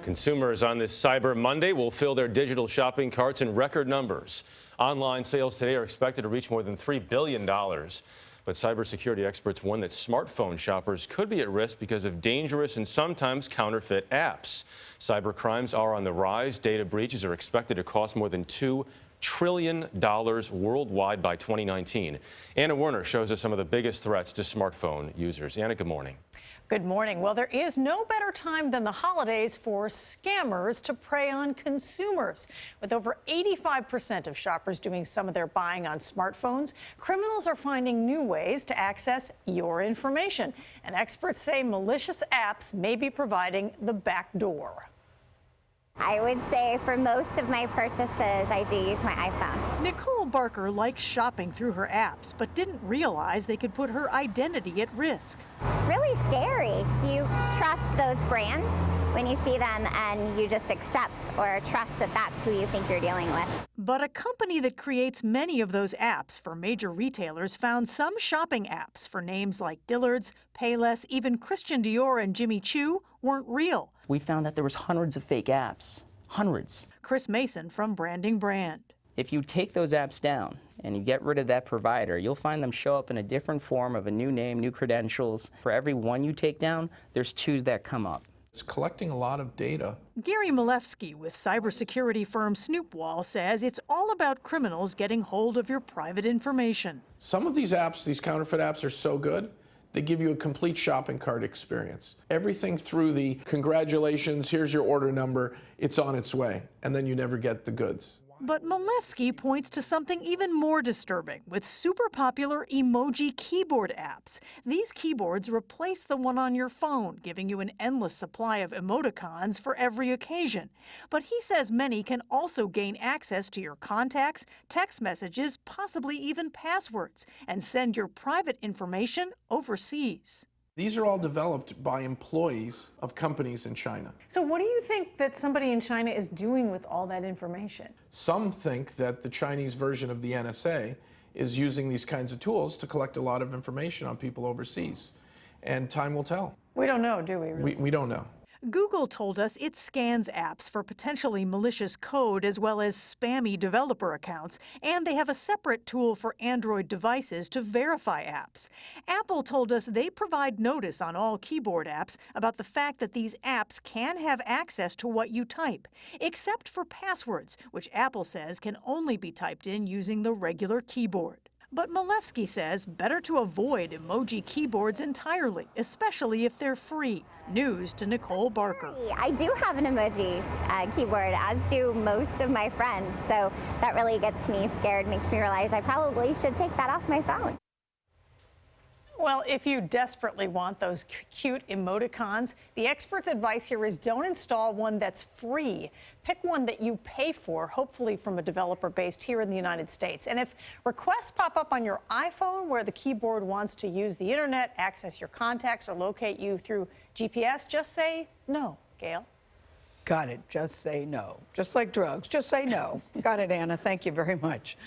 Consumers on this Cyber Monday will fill their digital shopping carts in record numbers. Online sales today are expected to reach more than $3 billion. But cybersecurity experts warn that smartphone shoppers could be at risk because of dangerous and sometimes counterfeit apps. Cyber crimes are on the rise. Data breaches are expected to cost more than $2 trillion worldwide by 2019. Anna Werner shows us some of the biggest threats to smartphone users. Anna, good morning. Good morning. Well, there is no better time than the holidays for scammers to prey on consumers. With over 85% of shoppers doing some of their buying on smartphones, criminals are finding new ways to access your information. And experts say malicious apps may be providing the back door. I would say for most of my purchases, I do use my iPhone. Nicole Barker likes shopping through her apps, but didn't realize they could put her identity at risk. It's really scary. You trust those brands when you see them and you just accept or trust that that's who you think you're dealing with. But a company that creates many of those apps for major retailers found some shopping apps for names like Dillard's, Payless, even Christian Dior and Jimmy Choo weren't real. We found that there was hundreds of fake apps, hundreds. Chris Mason from Branding Brand. If you take those apps down and you get rid of that provider, you'll find them show up in a different form of a new name, new credentials. For every one you take down, there's two that come up. It's collecting a lot of data. Gary Malefsky with cybersecurity firm Snoopwall says it's all about criminals getting hold of your private information. Some of these apps, these counterfeit apps, are so good, they give you a complete shopping cart experience. Everything through the congratulations, here's your order number, it's on its way, and then you never get the goods. But Malefsky points to something even more disturbing with super popular emoji keyboard apps. These keyboards replace the one on your phone, giving you an endless supply of emoticons for every occasion. But he says many can also gain access to your contacts, text messages, possibly even passwords, and send your private information overseas. These are all developed by employees of companies in China. So what do you think that somebody in China is doing with all that information? Some think that the Chinese version of the NSA is using these kinds of tools to collect a lot of information on people overseas. And time will tell. We don't know, do we? Really? We don't know. Google told us it scans apps for potentially malicious code as well as spammy developer accounts, and they have a separate tool for Android devices to verify apps. Apple told us they provide notice on all keyboard apps about the fact that these apps can have access to what you type, except for passwords, which Apple says can only be typed in using the regular keyboard. But Malefsky says better to avoid emoji keyboards entirely, especially if they're free. News to Nicole Barker. I do have an emoji keyboard, as do most of my friends, so that really gets me scared, makes me realize I probably should take that off my phone. Well, if you desperately want those cute emoticons, the expert's advice here is don't install one that's free. Pick one that you pay for, hopefully from a developer based here in the United States. And if requests pop up on your iPhone where the keyboard wants to use the internet, access your contacts, or locate you through GPS, just say no. Gail? Got it. Just say no. Just like drugs. Just say no. Got it, Anna. Thank you very much.